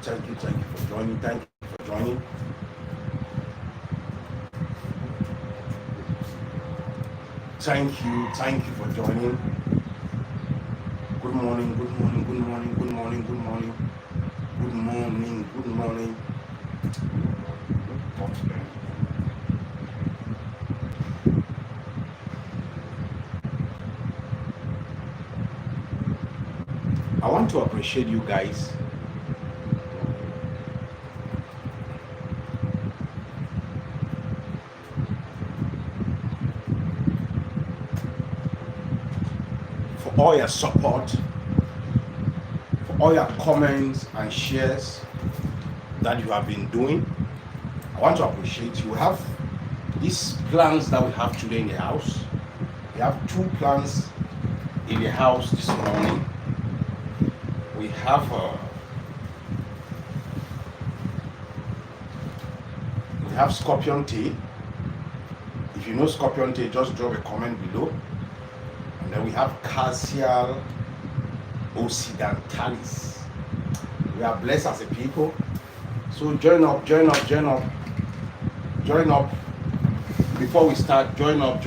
thank you for joining. Thank you for joining. Thank you for joining. Good morning, good morning, good morning, good morning, good morning, good morning, good morning. I want to appreciate you guys. For all your support, for all your comments and shares that you have been doing. I want to appreciate you. We have these plans that we have today in the house. We have two plans in the house this morning. We have scorpion tea. If you know scorpion tea, just drop a comment below. And then we have Cassia occidentalis. We are blessed as a people. So join up. Before we start, join up.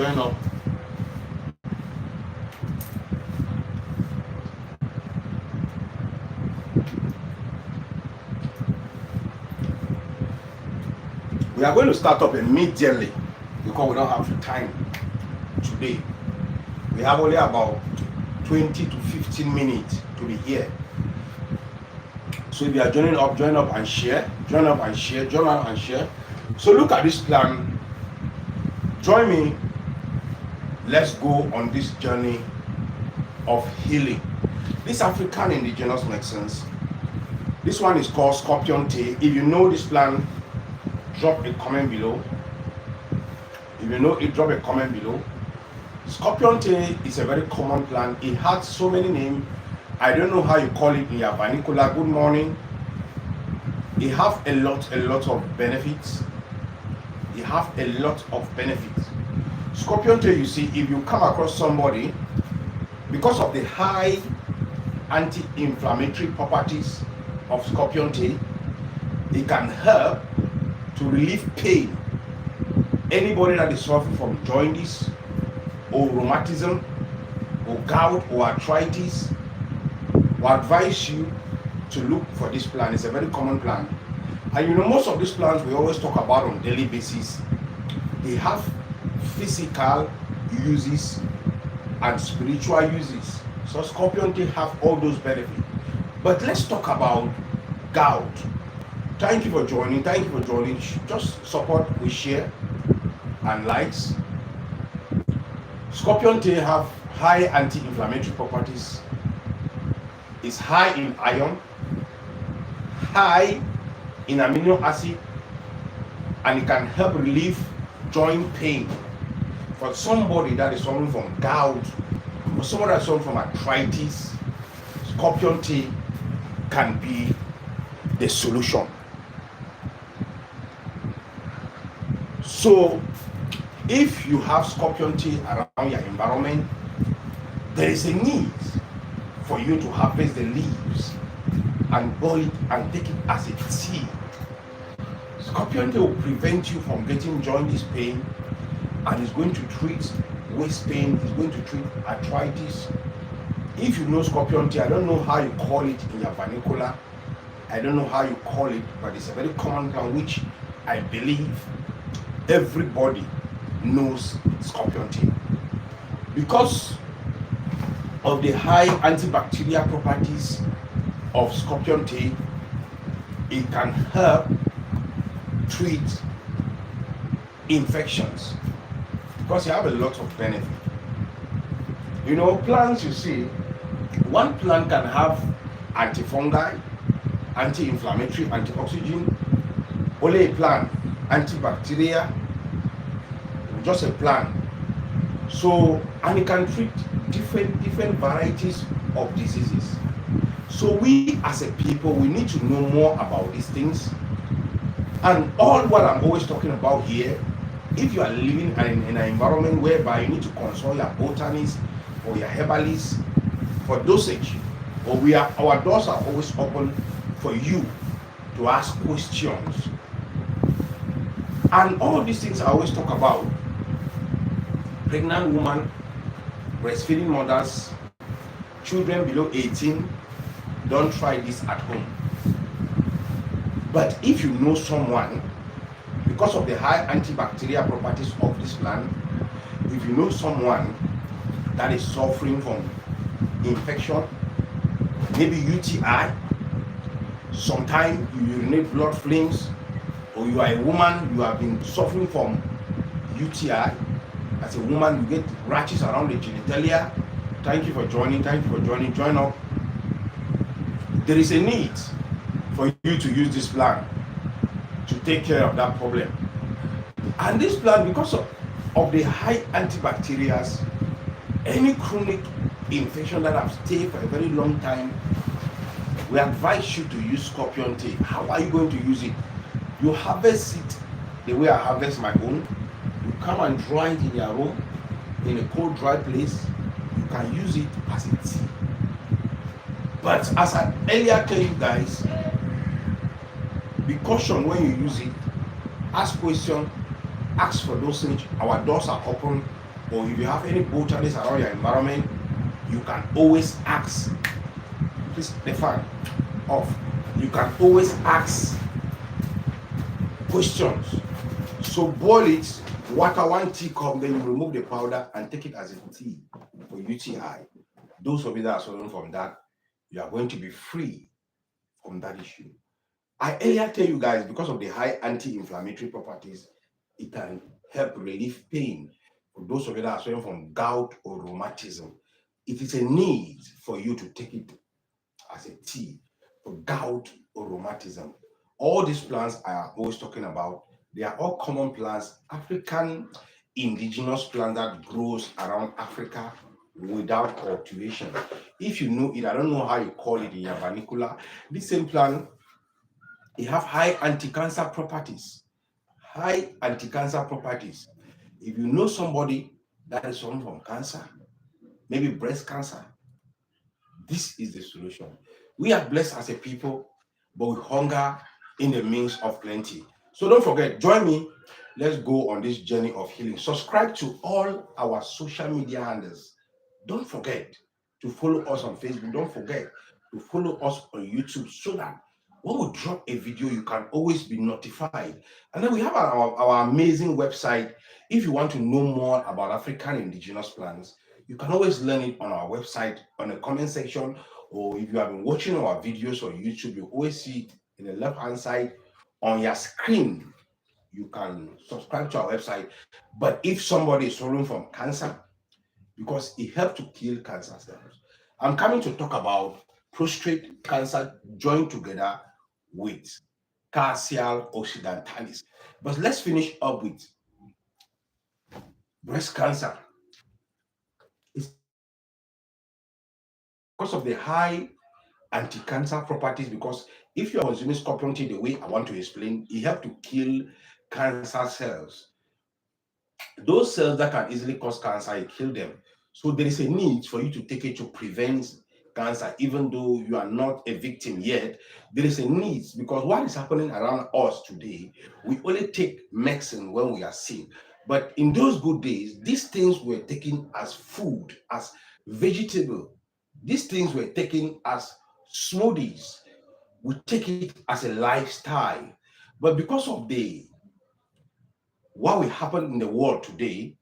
We are going to start up immediately because we don't have time today. We have only about 20 to 15 minutes to be here. So if you are join up and share. So look at this plan. Join me. Let's go on this journey of healing. This African indigenous medicines. This one is called scorpion tea. If you know this plan, drop a comment below. If you know it, drop a comment below. Scorpion tea is a very common plant. It has so many names. I don't know how you call it in your vernacular. Good morning. It has a lot of benefits. Scorpion tea, you see, if you come across somebody, because of the high anti-inflammatory properties of scorpion tea, it can help to relieve pain. Anybody that is suffering from jaundice or rheumatism or gout or arthritis, will advise you to look for this plant. It's a very common plant. And you know, most of these plants we always talk about on daily basis, they have physical uses and spiritual uses. So scorpion tea have all those benefits. But let's talk about gout. Thank you for joining. Just support with share and likes. Scorpion tea have high anti-inflammatory properties. It's high in iron, high in amino acid, and it can help relieve joint pain. For somebody that is suffering from gout, or somebody that is suffering from arthritis, scorpion tea can be the solution. So if you have scorpion tea around your environment, there is a need for you to harvest the leaves and boil it and take it as a tea. Scorpion tea will prevent you from getting jaundice pain, and is going to treat waist pain, is going to treat arthritis. If you know scorpion tea, I don't know how you call it in your vernacular, I don't know how you call it, but it's a very common plant which I believe everybody knows scorpion tea. Because of the high antibacterial properties of scorpion tea, it can help treat infections because you have a lot of benefit. You know, plants, you see, one plant can have antifungal, anti-inflammatory, antioxidant. Only a plant, antibacterial, just a plant. So, and it can treat different varieties of diseases. So we as a people, we need to know more about these things. And all what I'm always talking about here, if you are living in an environment whereby you need to consult your botanist or your herbalist for dosage, or our doors are always open for you to ask questions. And all these things I always talk about: pregnant woman, breastfeeding mothers, children below 18, don't try this at home. But if you know someone, because of the high antibacterial properties of this plant, if you know someone that is suffering from infection, maybe UTI, sometimes you urinate blood flames, or you are a woman, you have been suffering from UTI. As a woman, you get rashes around the genitalia. Thank you for joining. Join up. There is a need for you to use this plant to take care of that problem. And this plant, because of the high antibacterials, any chronic infection that have stayed for a very long time, we advise you to use scorpion tea. How are you going to use it? You harvest it the way I harvest my own. You come and dry it in your room, in a cold, dry place. You can use it as a tea. But as I earlier tell you guys, be caution when you use it. Ask questions, ask for dosage. Our doors are open. Or if you have any botanists around your environment, you can always ask. Please, the fan off. You can always ask questions. So boil it, water 1 teacup, then you remove the powder and take it as a tea for UTI. Those of you that are suffering from that, you are going to be free from that issue. I earlier tell you guys, because of the high anti-inflammatory properties, it can help relieve pain. For those of you that are suffering from gout or rheumatism, it is a need for you to take it as a tea for gout or rheumatism. All these plants I am always talking about, they are all common plants, African indigenous plant that grows around Africa without cultivation. If you know it, I don't know how you call it in your vernacular. This same plant, it have high anti-cancer properties. High anti-cancer properties. If you know somebody that is suffering from cancer, maybe breast cancer, this is the solution. We are blessed as a people, but we hunger in the midst of plenty. So don't forget, join me. Let's go on this journey of healing. Subscribe to all our social media handles. Don't forget to follow us on Facebook. Don't forget to follow us on YouTube so that when we drop a video, you can always be notified. And then we have our amazing website. If you want to know more about African indigenous plants, you can always learn it on our website, on the comment section, or if you have been watching our videos on YouTube, you always see it in the left-hand side on your screen. You can subscribe to our website. But if somebody is suffering from cancer, because it helps to kill cancer cells, I'm coming to talk about prostate cancer joined together with Cassia occidentalis. But let's finish up with breast cancer. It's because of the high anti-cancer properties, because if you are consuming scorpion tea the way I want to explain, it helps to kill cancer cells. Those cells that can easily cause cancer, you kill them. So there is a need for you to take it to prevent cancer, even though you are not a victim yet. There is a need, because what is happening around us today, we only take medicine when we are sick. But in those good days, these things were taken as food, as vegetable. These things were taken as smoothies. We take it as a lifestyle. But because of the what will happen in the world today,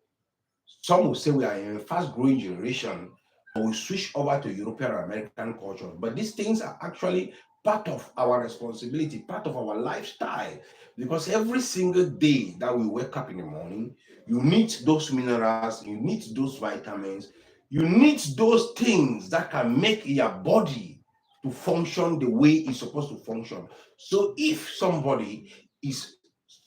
some will say we are in a fast-growing generation, and we switch over to European or American culture. But these things are actually part of our responsibility, part of our lifestyle. Because every single day that we wake up in the morning, you need those minerals, you need those vitamins, you need those things that can make your body to function the way it's supposed to function. So if somebody is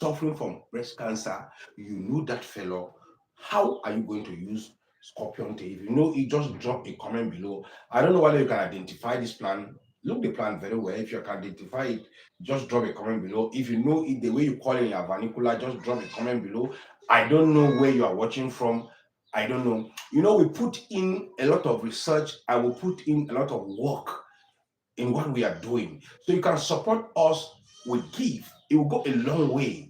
suffering from breast cancer, you know that fellow, how are you going to use scorpion tea? If you know it, just drop a comment below. I don't know whether you can identify this plant. Look the plant very well. If you can identify it, just drop a comment below. If you know it the way you call it in your vernacular, just drop a comment below. I don't know where you are watching from. I don't know. You know, we put in a lot of research. I will put in a lot of work in what we are doing. So you can support us with give, it will go a long way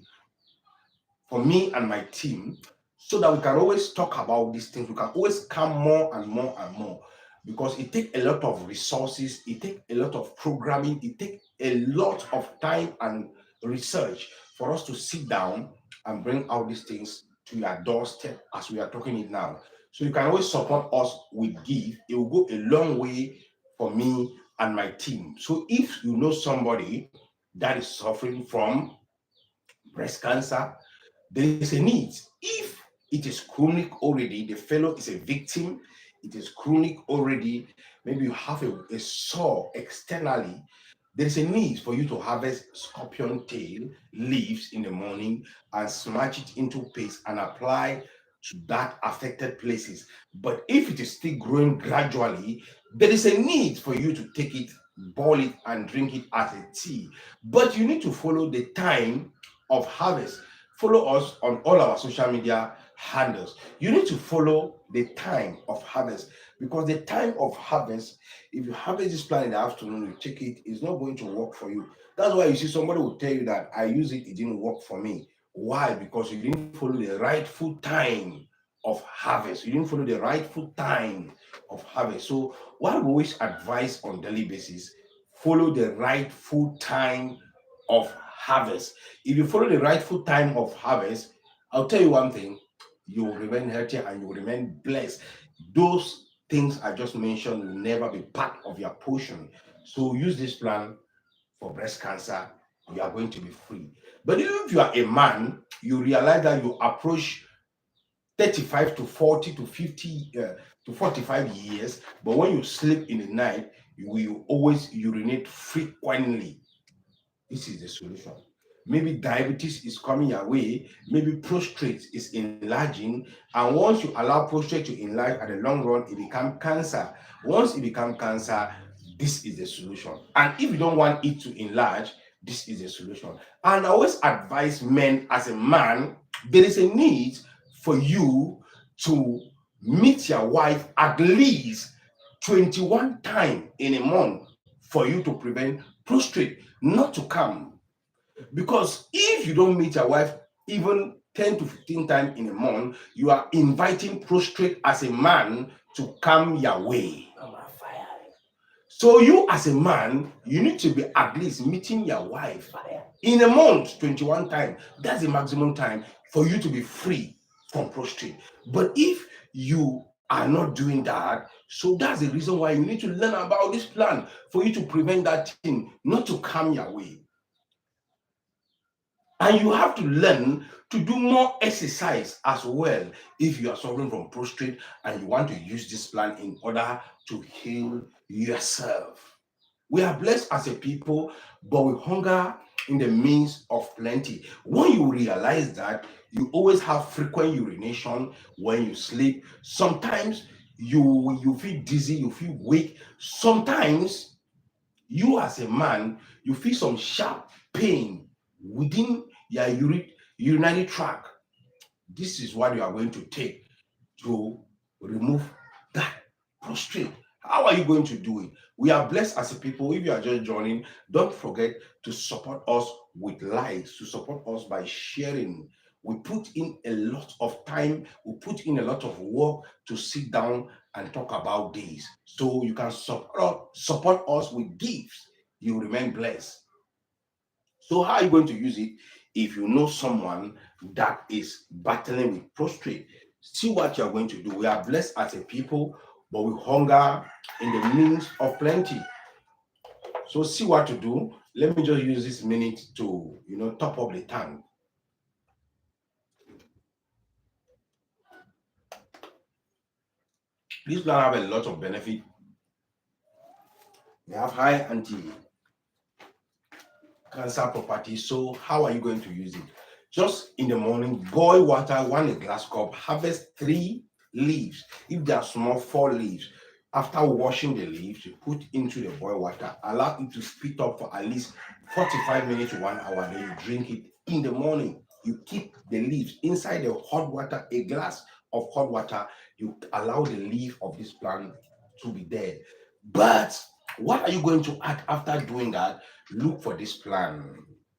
for me and my team, so that we can always talk about these things. We can always come more and more and more, because it takes a lot of resources, it takes a lot of programming, it takes a lot of time and research for us to sit down and bring out these things to your doorstep as we are talking it now. So you can always support us with give. It will go a long way for me and my team. So if you know somebody that is suffering from breast cancer, there is a need. If it is chronic already, the fellow is a victim, it is chronic already, maybe you have a sore externally, there is a need for you to harvest scorpion tail leaves in the morning and smash it into paste and apply to that affected places. But if it is still growing gradually, there is a need for you to take it, boil it, and drink it as a tea. But you need to follow the time of harvest. Follow us on all our social media handles. You need to follow the time of harvest, because the time of harvest, if you harvest this plant in the afternoon, you take it, it's not going to work for you. That's why you see somebody will tell you that I use it, it didn't work for me. Why? Because you didn't follow the rightful time of harvest. You didn't follow the rightful time of harvest. So what we always advise on daily basis, follow the rightful time of harvest. If you follow the rightful time of harvest, I'll tell you one thing, you will remain healthy and you will remain blessed. Those things I just mentioned will never be part of your portion. So use this plan for breast cancer. You are going to be free. But if you are a man, you realize that you approach 35 to 40 to 50 to 45 years, but when you sleep in the night, you will always urinate frequently. This is the solution. Maybe diabetes is coming your way, maybe prostate is enlarging, and once you allow prostate to enlarge, at the long run, it becomes cancer. Once it becomes cancer, this is the solution. And if you don't want it to enlarge, this is the solution. And I always advise men, as a man, there is a need for you to meet your wife at least 21 times in a month for you to prevent prostate not to come. Because if you don't meet your wife even 10 to 15 times in a month, you are inviting prostate as a man to come your way. So you as a man, you need to be at least meeting your wife in a month 21 times. That's the maximum time for you to be free from prostate. But if you are not doing that, so that's the reason why you need to learn about this plan for you to prevent that thing not to come your way. And you have to learn to do more exercise as well if you are suffering from prostate and you want to use this plan in order to heal yourself. We are blessed as a people, but we hunger in the midst of plenty. When you realize that, you always have frequent urination when you sleep. Sometimes you feel dizzy, you feel weak. Sometimes you as a man, you feel some sharp pain within your urinary tract. This is what you are going to take to remove that prostate. How are you going to do it? We are blessed as a people. If you are just joining, don't forget to support us with likes, to support us by sharing. We put in a lot of time, we put in a lot of work to sit down and talk about this. So you can support us with gifts. You remain blessed. So how are you going to use it? If you know someone that is battling with prostate, see what you're going to do. We are blessed as a people, but we hunger in the means of plenty. So see what to do. Let me just use this minute to, top up the tank. This plan have a lot of benefit. They have high anti-cancer properties. So how are you going to use it? Just in the morning, boil water, 1 glass cup, harvest 3 leaves. If they are small, 4 leaves. After washing the leaves, you put into the boiled water, allow it to speed up for at least 45 minutes to 1 hour. Then you drink it in the morning. You keep the leaves inside the hot water, a glass of hot water. You allow the leaf of this plant to be there. But what are you going to add after doing that? Look for this plant.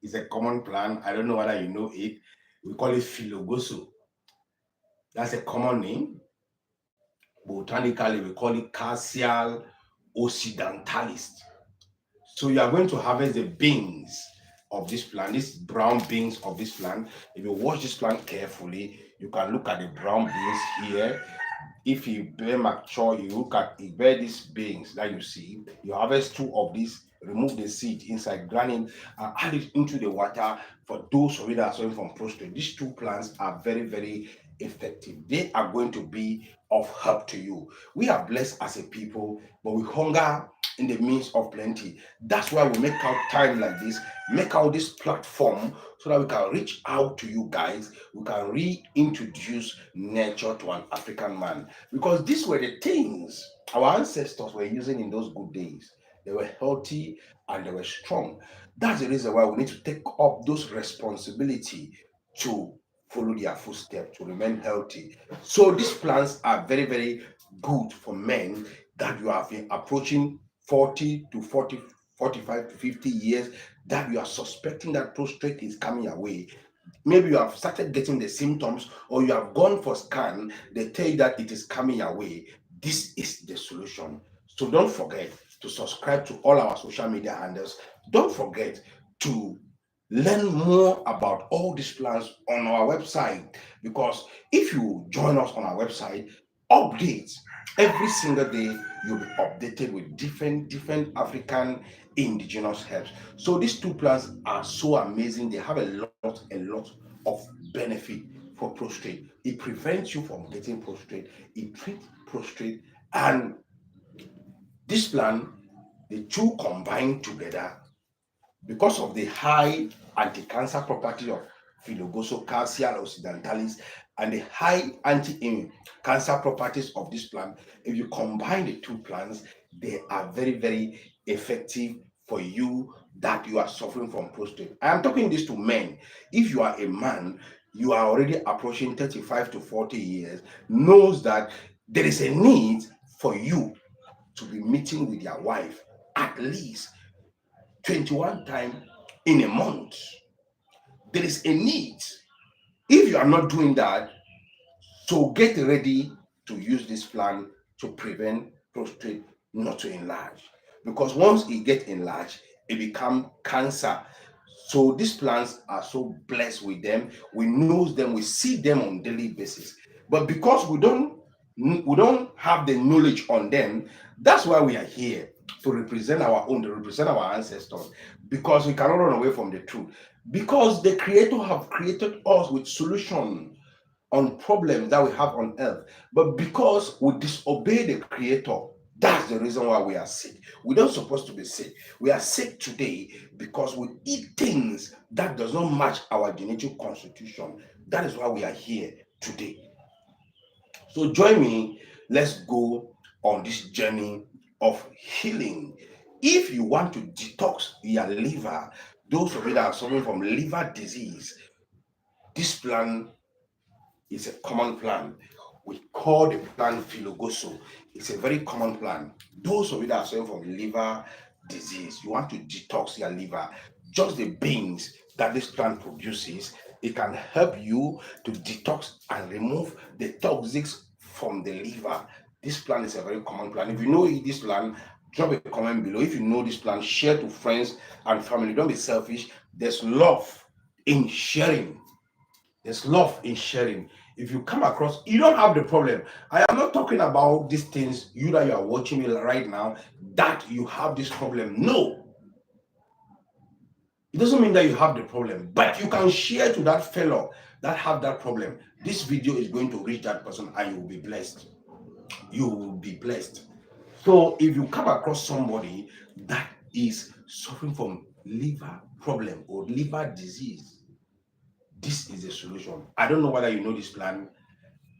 It's a common plant. I don't know whether you know it. We call it Filogoso. That's a common name. Botanically, we call it Cassia occidentalis. So you are going to harvest the beans of this plant, these brown beans of this plant. If you watch this plant carefully, you can look at the brown beans here. If you bear mature, you look at it bear these beans that you see. You harvest two of these, remove the seed inside, grind it, and add it into the water. For those of you that are suffering from prostate, these two plants are very, very effective. They are going to be of help to you. We are blessed as a people, but we hunger in the midst of plenty. That's why we make out time like this, make out this platform so that we can reach out to you guys. We can reintroduce nature to an African man, because these were the things our ancestors were using in those good days. They were healthy and they were strong. That's the reason why we need to take up those responsibility to follow their footsteps, to remain healthy. So these plants are very, very good for men that you have been approaching 40 to 40, 45 to 50 years, that you are suspecting that prostate is coming your way. Maybe you have started getting the symptoms, or you have gone for scan, they tell you that it is coming your way. This is the solution. So don't forget to subscribe to all our social media handles. Don't forget to learn more about all these plans on our website, because if you join us on our website, updates every single day, you'll be updated with different African indigenous herbs. So these two plants are so amazing. They have a lot of benefit for prostate. It prevents you from getting prostate, it treats prostate, and this plant, the two combined together, because of the high anti-cancer property of Filogoso calcium occidentalis and the high anti-cancer properties of this plant. If you combine the two plants, they are very, very effective for you that you are suffering from prostate. I am talking this to men. If you are a man, you are already approaching 35 to 40 years, knows that there is a need for you to be meeting with your wife at least 21 times in a month. There is a need. If you are not doing that, so get ready to use this plan to prevent prostate not to enlarge. Because once it gets enlarged, it becomes cancer. So these plants are so blessed with them. We know them, we see them on daily basis. But because we don't have the knowledge on them, that's why we are here to represent our own, to represent our ancestors, because we cannot run away from the truth. Because the Creator have created us with solution on problems that we have on earth. But because we disobey the Creator, that's the reason why we are sick. We don't supposed to be sick. We are sick today because we eat things that does not match our genetic constitution. That is why we are here today. So join me. Let's go on this journey of healing. If you want to detox your liver, those of you that are suffering from liver disease, this plan is a common plan. We call the plan Filogoso. It's a very common plan. Those of you that are suffering from liver disease, you want to detox your liver, just the beans that this plant produces, it can help you to detox and remove the toxics from the liver. This plan is a very common plan. If you know this plan, drop a comment below. If you know this plan, share to friends and family. Don't be selfish. There's love in sharing. There's love in sharing. If you come across, you don't have the problem. I am not talking about these things, you that you are watching me right now, that you have this problem. No, it doesn't mean that you have the problem, but you can share to that fellow that have that problem. This video is going to reach that person and you will be blessed. You will be blessed. So if you come across somebody that is suffering from liver problem or liver disease, this is the solution. I don't know whether you know this plan.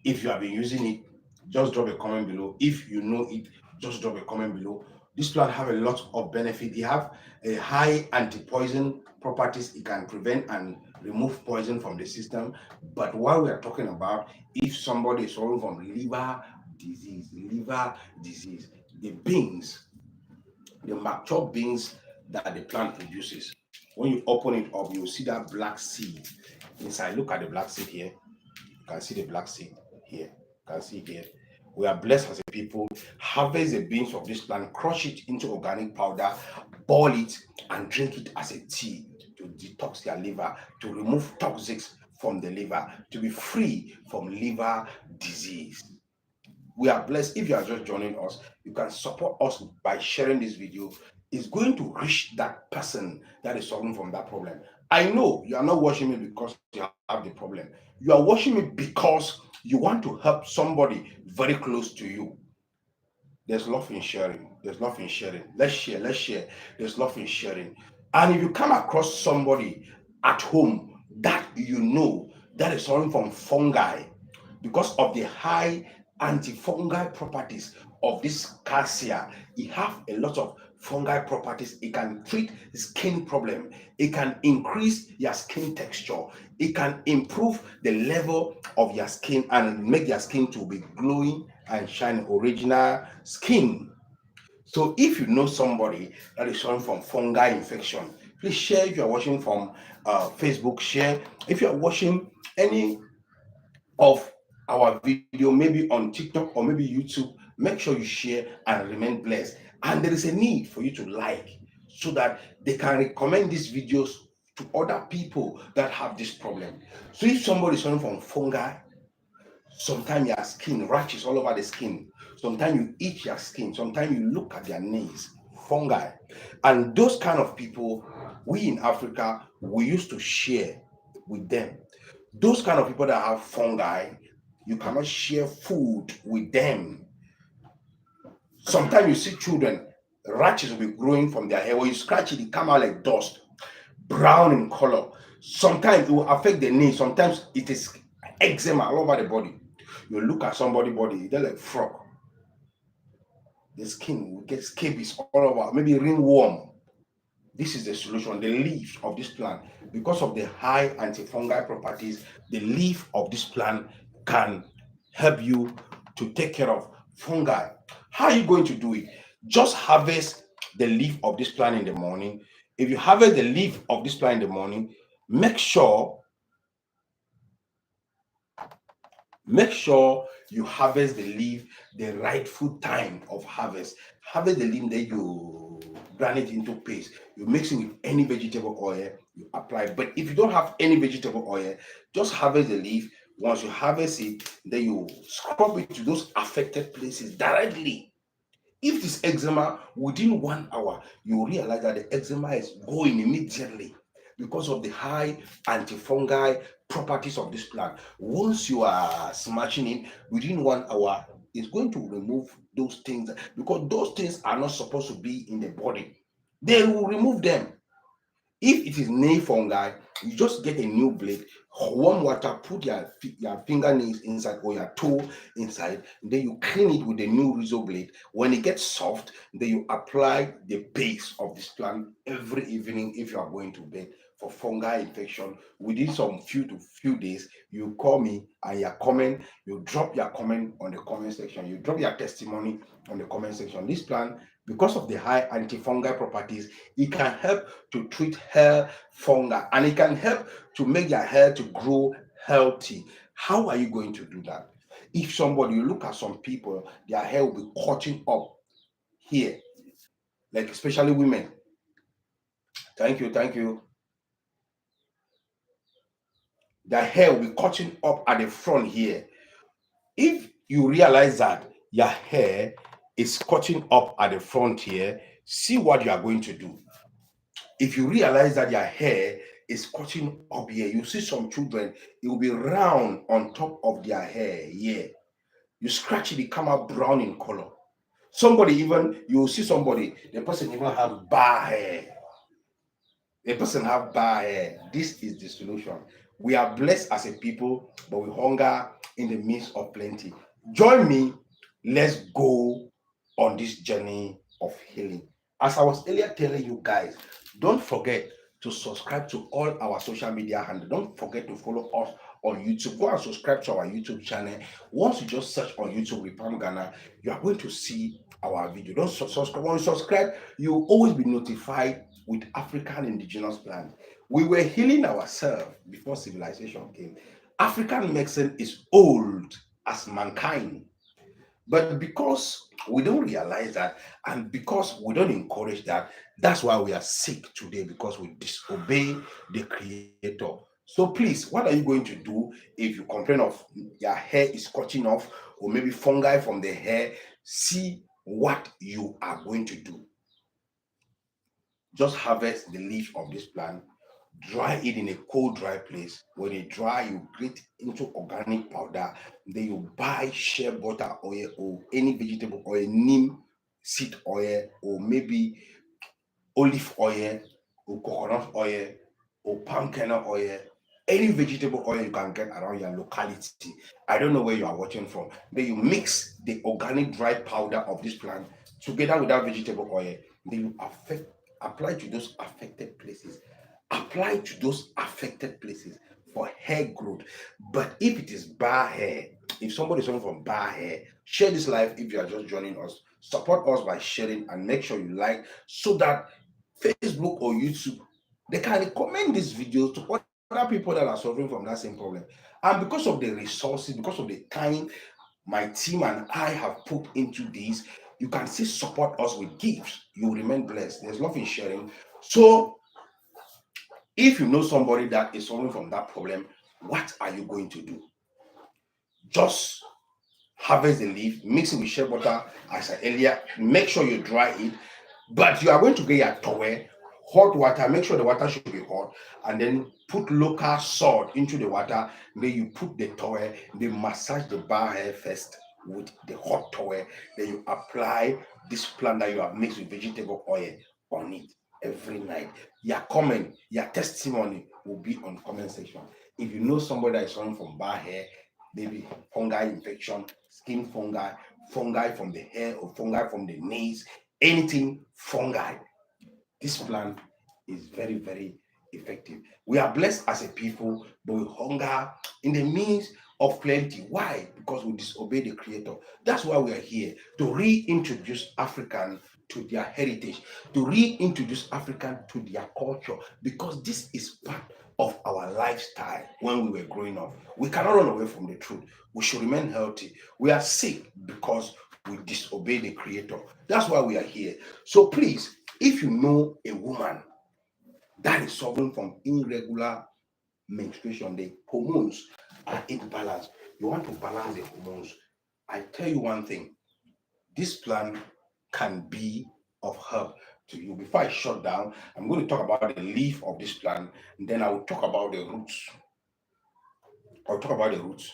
If you have been using it, just drop a comment below. If you know it, just drop a comment below. This plant have a lot of benefit. They have a high anti-poison properties. It can prevent and remove poison from the system. But what we are talking about, if somebody is suffering from liver disease, the beans, the mature beans that the plant produces, When you open it up, you'll see that black seed inside. Look at the black seed here. You can see the black seed here. You can see here. We are blessed as a people. Harvest the beans of this plant, crush it into organic powder, boil it, and drink it as a tea to detox their liver, to remove toxics from the liver, to be free from liver disease. We are blessed. If you are just joining us, you can support us by sharing this video. It's going to reach that person that is suffering from that problem. I know you are not watching me because you have the problem. You are watching me because you want to help somebody very close to you. There's love in sharing. There's love in sharing. Let's share. Let's share. There's love in sharing. And if you come across somebody at home that you know that is suffering from fungi because of the high antifungal properties of this cassia, it have a lot of fungal properties. It can treat skin problem. It can increase your skin texture. It can improve the level of your skin and make your skin to be glowing and shine original skin. So if you know somebody that is suffering from fungal infection, please share. If you are watching from Facebook, share. If you are watching any of our video, maybe on TikTok or maybe YouTube, make sure you share and remain blessed. And there is a need for you to like so that they can recommend these videos to other people that have this problem. So if somebody is suffering from fungi, sometimes your skin rashes all over the skin. Sometimes you itch your skin. Sometimes you look at their knees, fungi. And those kind of people, we in Africa, we used to share with them. Those kind of people that have fungi, you cannot share food with them. Sometimes you see children, rashes will be growing from their hair. When you scratch it, it come out like dust, brown in color. Sometimes it will affect the knee. Sometimes it is eczema all over the body. You look at somebody's body, they're like frog. The skin will get scabies all over, maybe ringworm. This is the solution. The leaves of this plant, because of the high antifungal properties, the leaf of this plant can help you to take care of fungi. How are you going to do it? Just harvest the leaf of this plant in the morning. If you harvest the leaf of this plant in the morning, make sure Make sure you harvest the leaf the rightful time of harvest. Harvest the leaf, then you grind it into paste. You mix it with any vegetable oil, you apply. But if you don't have any vegetable oil, just harvest the leaf. Once you harvest it, then you scrub it to those affected places directly. If this eczema, within 1 hour, you realize that the eczema is going immediately because of the high antifungal properties of this plant. Once you are smashing it within 1 hour, it's going to remove those things because those things are not supposed to be in the body. They will remove them. If it is nail fungi, you just get a new blade, warm water, put your fingernails inside or your toe inside, then you clean it with a new razor blade. When it gets soft, then you apply the base of this plant every evening if you are going to bed for fungal infection. Within some few days, you call me and your comment, you drop your comment on the comment section, you drop your testimony on the comment section. This plant, because of the high antifungal properties, it can help to treat hair fungi and it can help to make your hair to grow healthy. How are you going to do that? If somebody, you look at some people, their hair will be cutting up here, like especially women. Thank you, thank you. Their hair will be cutting up at the front here. If you realize that your hair is cutting up at the front here, see what you are going to do. If you realize that your hair is cutting up here, you see some children, it will be round on top of their hair here. You scratch it, it come out brown in color. Somebody even, you will see somebody, the person even have bar hair. The person have bar hair. This is the solution. We are blessed as a people, but we hunger in the midst of plenty. Join me. Let's go on this journey of healing. As I was earlier telling you guys, don't forget to subscribe to all our social media handles. Don't forget to follow us on YouTube. Go and subscribe to our YouTube channel. Once you just search on YouTube Repam Ghana, you are going to see our video. Don't subscribe. When you subscribe, you will always be notified with African indigenous plants. We were healing ourselves before civilization came. African medicine is old as mankind. But because we don't realize that, and because we don't encourage that, that's why we are sick today, because we disobey the Creator. So please, what are you going to do if you complain of your hair is scorching off, or maybe fungi from the hair? See what you are going to do. Just harvest the leaf of this plant, dry it in a cold, dry place. When it dry, you grate into organic powder. Then you buy shea butter oil or any vegetable oil, neem seed oil, or maybe olive oil or coconut oil or palm kernel oil, any vegetable oil you can get around your locality. I don't know where you are watching from. Then you mix the organic dry powder of this plant together with that vegetable oil. Then you apply to those affected places. Apply to those affected places for hair growth. But if it is bar hair, if somebody is suffering from bar hair, share this live. If you are just joining us, support us by sharing and make sure you like, so that Facebook or YouTube, they can recommend this video to other people that are suffering from that same problem. And because of the resources, because of the time my team and I have put into this, you can still support us with gifts. You will remain blessed. There's love in sharing. So if you know somebody that is suffering from that problem, what are you going to do? Just harvest the leaf, mix it with shea butter, as I said earlier. Make sure you dry it, but you are going to get your towel, hot water. Make sure the water should be hot, and then put local salt into the water. Then you put the towel, then massage the bar hair first with the hot towel. Then you apply this plant that you have mixed with vegetable oil on it every night. Your comment, your testimony will be on the comment section. If you know somebody that is suffering from bar hair, maybe fungal infection, skin fungi, fungi from the hair or fungi from the knees, anything fungi, this plant is very, very effective. We are blessed as a people, but we hunger in the means of plenty. Why? Because we disobey the Creator. That's why we are here, to reintroduce African to their heritage, to reintroduce African to their culture, because this is part of our lifestyle when we were growing up. We cannot run away from the truth. We should remain healthy. We are sick because we disobey the Creator. That's why we are here. So please, if you know a woman that is suffering from irregular menstruation, the hormones are imbalanced, you want to balance the hormones, I tell you one thing, this plan can be of help to you. Before I shut down, I'm going to talk about the leaf of this plant, and then I will talk about the roots. I'll talk about the roots,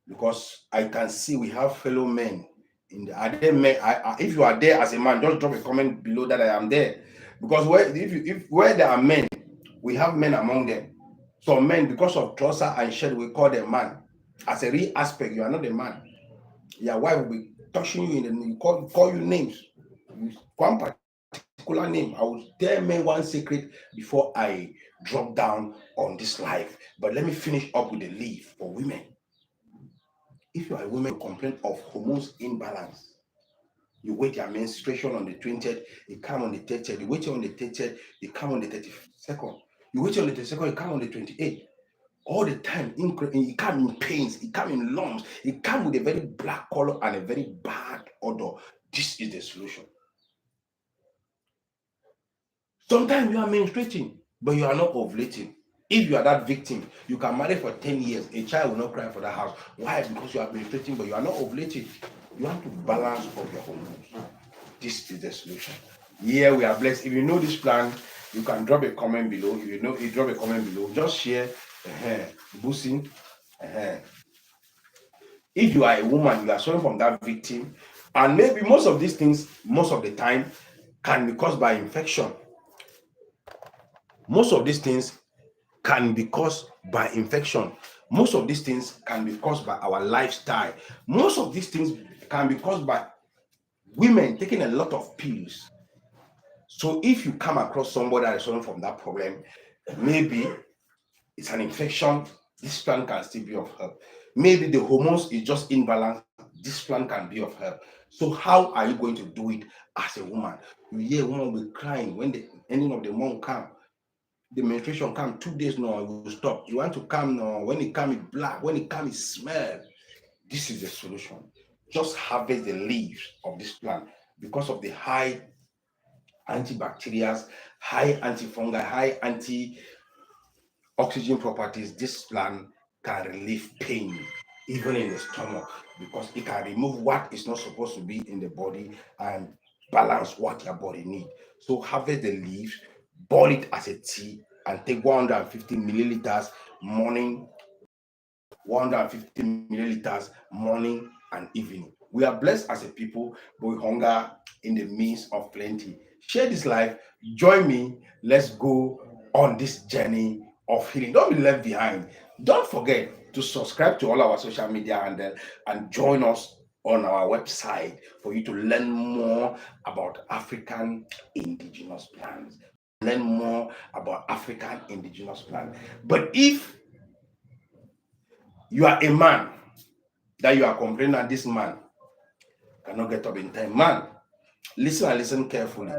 because I can see we have fellow men in the, are there men? If you are there as a man, just drop a comment below that I am there, because where there are men, we have men among them. Some men, because of trouser and shirt, we call them man. As a real aspect, you are not a man. Your wife will be touching you in the call you names. One particular name. I will tell men one secret before I drop down on this life. But let me finish up with the leaf for women. If you are a woman who complain of hormones imbalance, you wait your menstruation on the 20th, it come on the 30th, you wait on the 30th, it come on the 32nd, you wait on the 32nd, it come on the 28th. All the time, it come in pains, it come in lumps, it come with a very black color and a very bad odor. This is the solution. Sometimes you are menstruating, but you are not ovulating. If you are that victim, you can marry for 10 years, a child will not cry for that house. Why? Because you are menstruating, but you are not ovulating. You have to balance of your hormones. This is the solution. Yeah, we are blessed. If you know this plan, you can drop a comment below. If you know, you drop a comment below. Just share. Boosting. If you are a woman, you are suffering from that victim, and maybe most of these things, most of the time, can be caused by infection. Most of these things can be caused by infection. Most of these things can be caused by our lifestyle. Most of these things can be caused by women taking a lot of pills. So if you come across somebody that is suffering from that problem, maybe it's an infection, this plan can still be of help. Maybe the hormones is just imbalanced. This plan can be of help. So how are you going to do it as a woman? You hear a woman will be crying when the ending of the month come. The menstruation come 2 days now, it will stop. You want to come now. When it come, it black. When it come, it smell. This is the solution. Just harvest the leaves of this plant because of the high antibacterials, high antifungal, high anti-oxygen properties. This plant can relieve pain even in the stomach because it can remove what is not supposed to be in the body and balance what your body needs. So harvest the leaves, boil it as a tea, and take 150 milliliters morning, 150 milliliters morning and evening. We are blessed as a people, but we hunger in the midst of plenty. Share this life. Join me. Let's go on this journey of healing. Don't be left behind. Don't forget to subscribe to all our social media and join us on our website for you to learn more about African indigenous plants. Learn more about African indigenous plants. But if you are a man that you are complaining that this man cannot get up in time, man, listen and listen carefully.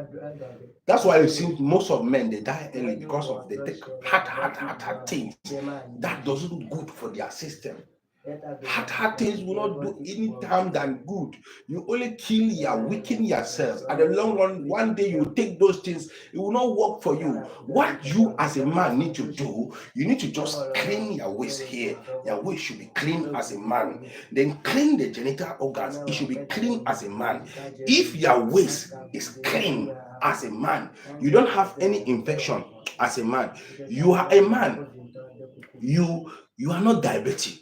That's why you see most of men they die early because of they take hard things that doesn't good for their system. Hard things will not do any harm than good. You only kill you, weaken yourselves. At the long run, one day you will take those things, it will not work for you. What you as a man need to do, you need to just clean your waist here. Your waist should be clean as a man. Then clean the genital organs. It should be clean as a man. If your waist is clean as a man, you don't have any infection as a man. You are a man. You are not diabetic.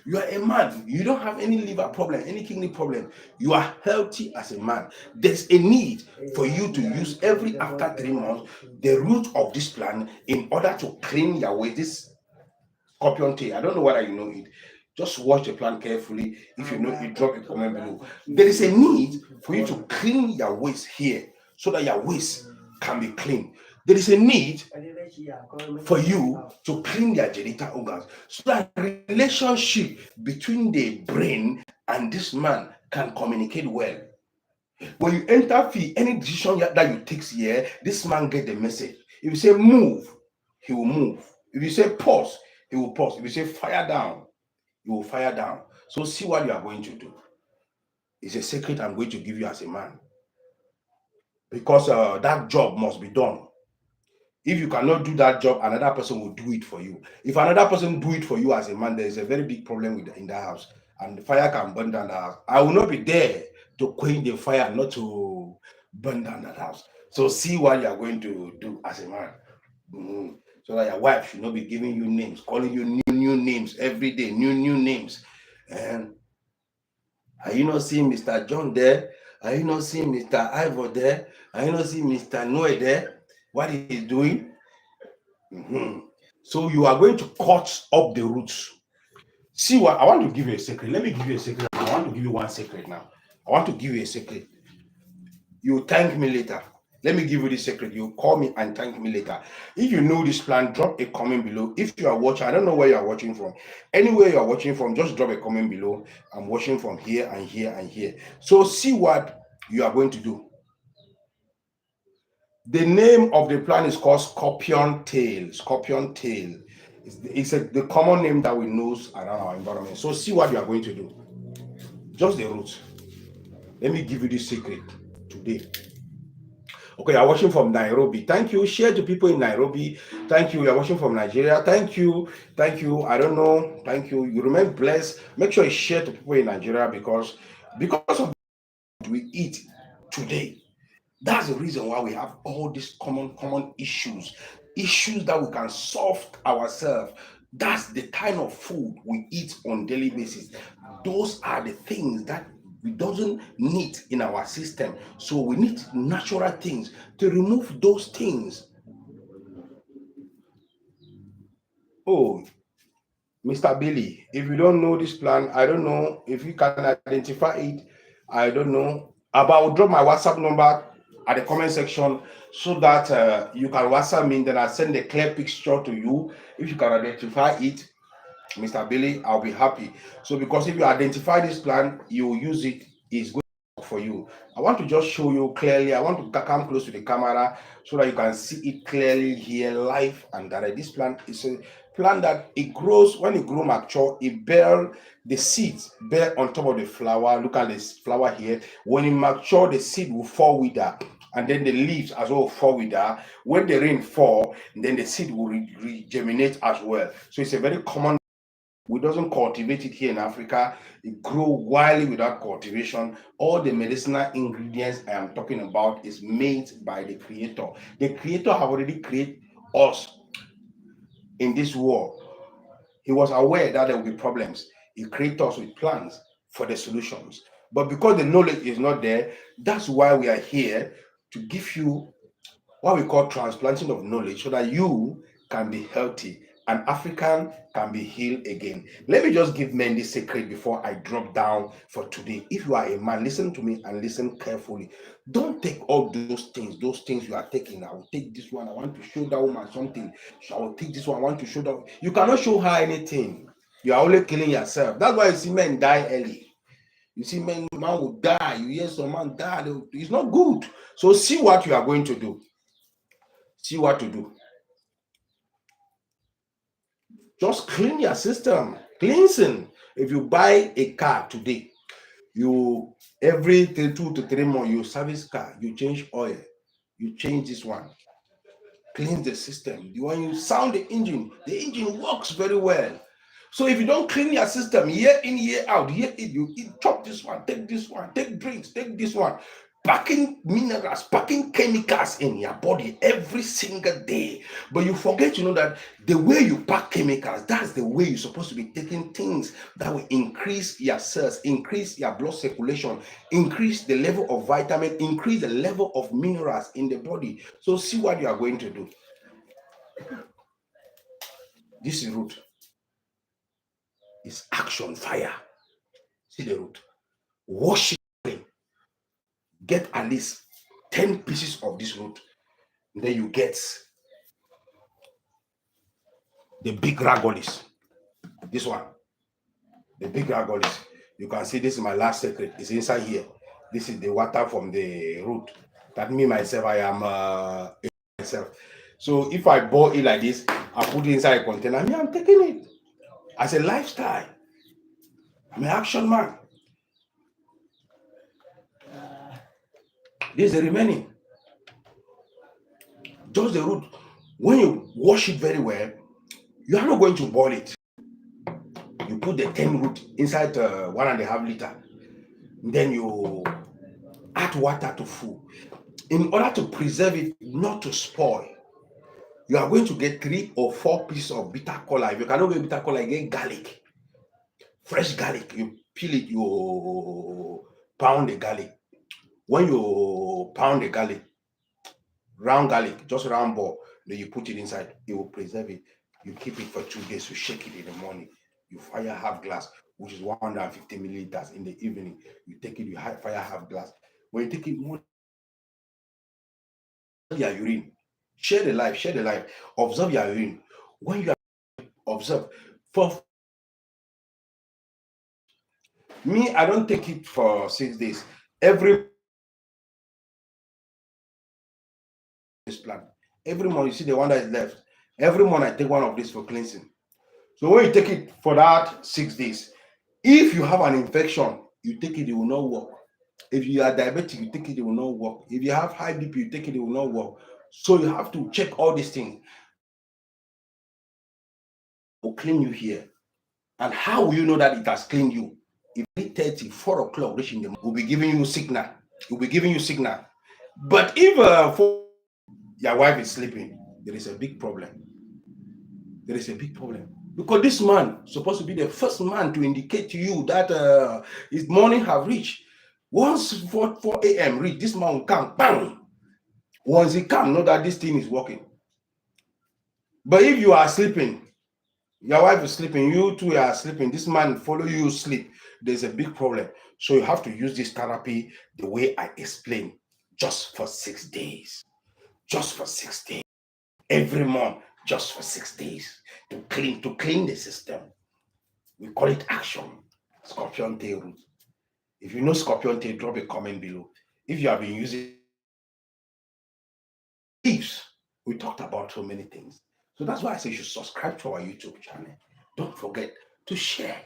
You are a man. You don't have any liver problem, any kidney problem. You are healthy as a man. There's a need for you to use every after 3 months the root of this plant in order to clean your waist. This scorpion tea. I don't know whether you know it. Just watch the plant carefully. If you know it, drop a comment below. There is a need for you to clean your waist here so that your waist can be clean. There is a need for you to clean their genital organs so that relationship between the brain and this man can communicate well. When you enter fee, any decision that you take here, this man get the message. If you say move, he will move. If you say pause, he will pause. If you say fire down, he will fire down. So see what you are going to do. It's a secret I'm going to give you as a man. Because that job must be done. If you cannot do that job, another person will do it for you. If another person do it for you as a man, there is a very big problem in the house, and the fire can burn down the house. I will not be there to quench the fire, not to burn down that house. So see what you are going to do as a man. So that your wife should not be giving you names, calling you new names every day, new names. And are you not seeing Mr. John there? Are you not seeing Mr. Ivor there? Are you not seeing Mr. Noe there? What he's doing? So you are going to cut up the roots. See what I want to give you a secret. Let me give you a secret. I want to give you one secret now. I want to give you a secret. You thank me later. Let me give you this secret. You call me and thank me later. If you know this plan, drop a comment below. If you are watching, I don't know where you are watching from. Anywhere you are watching from, just drop a comment below. I'm watching from here and here and here. So see what you are going to do. The name of the plant is called scorpion tail. Scorpion tail. It's the common name that we know around our environment. So see what you are going to do. Just the roots. Let me give you this secret today. Okay, you're watching from Nairobi. Thank you. Share to people in Nairobi. Thank you. You're watching from Nigeria. Thank you. Thank you. I don't know. Thank you. You remain blessed. Make sure you share to people in Nigeria because of what we eat today. That's the reason why we have all these common issues that we can solve ourselves. That's the kind of food we eat on daily basis. Those are the things that we doesn't need in our system. So we need natural things to remove those things. Oh, Mr. Billy, if you don't know this plan, I don't know if you can identify it. I don't know. But I'll drop my WhatsApp number at the comment section so that you can WhatsApp me. Then I'll send a clear picture to you if you can identify it. Mr. Billy, I'll be happy. So because if you identify this plan, you will use it. It's going to work for you. I want to just show you clearly. I want to come close to the camera so that you can see it clearly here, live and direct. This plant is a plant that it grows. When it grow mature, it bear the seeds bear on top of the flower. Look at this flower here. When it mature, the seed will fall with that, and then the leaves as well fall with that. When the rain fall, then the seed will regeminate as well. So it's a very common. We doesn't cultivate it here in Africa. It grow wildly without cultivation. All the medicinal ingredients I am talking about is made by the creator. The creator have already created us in this world. He was aware that there will be problems. He created us with plans for the solutions. But because the knowledge is not there, that's why we are here to give you what we call transplanting of knowledge so that you can be healthy and African can be healed again. Let me just give men this secret before I drop down for today. If you are a man, listen to me and listen carefully. Don't take all those things you are taking. I will take this one. I want to show that woman something. I will take this one. I want to show that. You cannot show her anything. You are only killing yourself. That's why you see men die early. You see, man will die. You hear some man die. It's not good. So see what you are going to do. See what to do. Just clean your system. Cleansing. If you buy a car today, you every 2 to 3 months, you service car, you change oil, you change this one, clean the system. When you sound the engine works very well. So if you don't clean your system year in, year out, you chop this one, take drinks, take this one, packing minerals, packing chemicals in your body every single day. But you forget, that the way you pack chemicals, that's the way you're supposed to be taking things that will increase your cells, increase your blood circulation, increase the level of vitamin, increase the level of minerals in the body. So see what you are going to do. This is root. It's action, fire. See the root. Wash it. Get at least 10 pieces of this root. And then you get the big ragolis. This one. The big ragolis. You can see this is my last secret. It's inside here. This is the water from the root. That me myself, I am myself. So if I boil it like this, I put it inside a container. I'm taking it as a lifestyle. I'm an action man. This is the remaining. Just the root. When you wash it very well, you are not going to boil it. You put the 10 root inside 1.5 liter. Then you add water to full. In order to preserve it, not to spoil, you are going to get 3 or 4 pieces of bitter kola. If you cannot get bitter kola, you get garlic. Fresh garlic. You peel it, you pound the garlic. When you pound the garlic, round garlic, just round ball, then you put it inside. It will preserve it. You keep it for 2 days. You shake it in the morning. You fire half glass, which is 150 milliliters. In the evening, you take it. You fire half glass. When you take it, your urine. Share the life. Observe your urine. When you observe, for me, I don't take it for 6 days. Every month, you see the one that is left. Every month, I take one of these for cleansing. So when you take it for that 6 days, if you have an infection, you take it, it will not work. If you are diabetic, you take it, it will not work. If you have high BP, you take it, it will not work. So you have to check all these things. Will clean you here. And how will you know that it has cleaned you? If 3:30, 4 o'clock reaching the will be giving you signal. It will be giving you signal. But if your wife is sleeping, there is a big problem. There is a big problem. Because this man is supposed to be the first man to indicate to you that his morning have reached. Once 4 a.m. reach, this man will come, bang. Once he come, know that this thing is working. But if you are sleeping, your wife is sleeping, you two are sleeping, this man follow you sleep, there's a big problem. So you have to use this therapy the way I explained, just for 6 days. Just for 6 days. Every month, just for 6 days. To clean the system. We call it action. Scorpion tail root. If you know scorpion tail, drop a comment below. If you have been using leaves, we talked about so many things. So that's why I say you should subscribe to our YouTube channel. Don't forget to share.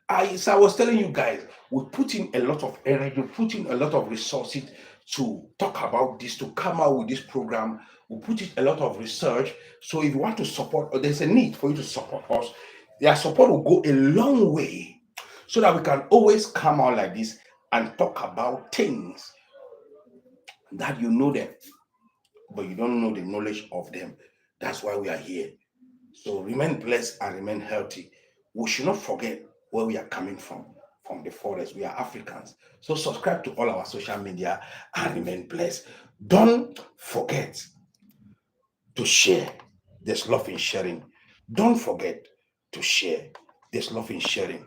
I was telling you guys, we put in a lot of energy, put in a lot of resources to talk about this, to come out with this program. We put in a lot of research. So if you want to support, or there's a need for you to support us, your support will go a long way so that we can always come out like this and talk about things that you know them, but you don't know the knowledge of them. That's why we are here. So remain blessed and remain healthy. We should not forget where we are coming from the forest. We are Africans. So subscribe to all our social media and remain blessed. Don't forget to share. There's love in sharing. Don't forget to share. There's love in sharing.